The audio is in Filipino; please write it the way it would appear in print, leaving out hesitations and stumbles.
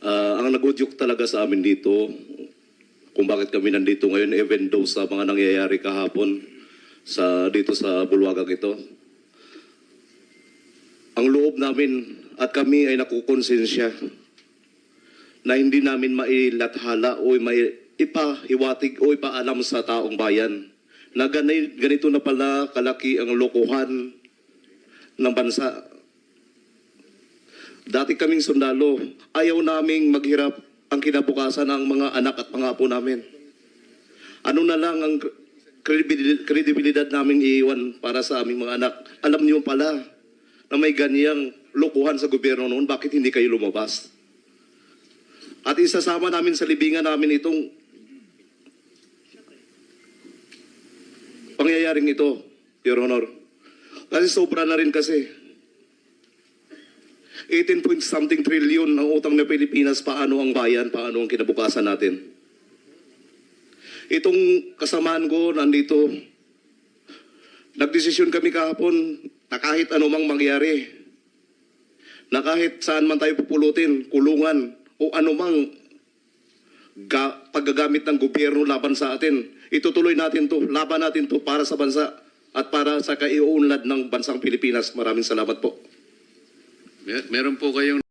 Ang nagudyok talaga sa amin dito, kung bakit kami nandito ngayon, even though sa mga nangyayari kahapon dito sa bulwagang ito, ang loob namin at kami ay nakukonsensya na hindi namin mailathala o ipahiwatig o ipaalam sa taong bayan na ganito na pala kalaki ang lokohan ng bansa. Dati kaming sundalo, ayaw naming maghirap ang kinabukasan ng mga anak at mga apo namin. Ano na lang ang kredibilidad naming iiwan para sa aming mga anak? Alam niyo pala na may ganyang lokohan sa gobyerno noon, bakit hindi kayo lumabas? At isasama namin sa libingan namin itong pangyayaring ito, Your Honor. Kasi sobra na rin kasi. 18 point something trillion ang utang ng Pilipinas, paano ang bayan, paano ang kinabukasan natin. Itong kasamaan ko nandito, nagdesisyon kami kahapon na kahit anumang mangyari, na kahit saan man tayo pupulutin, kulungan o anumang paggagamit ng gobyerno laban sa atin, itutuloy natin to, laban natin to para sa bansa at para sa kaiunlad ng bansang Pilipinas. Maraming salamat po. Meron po kayong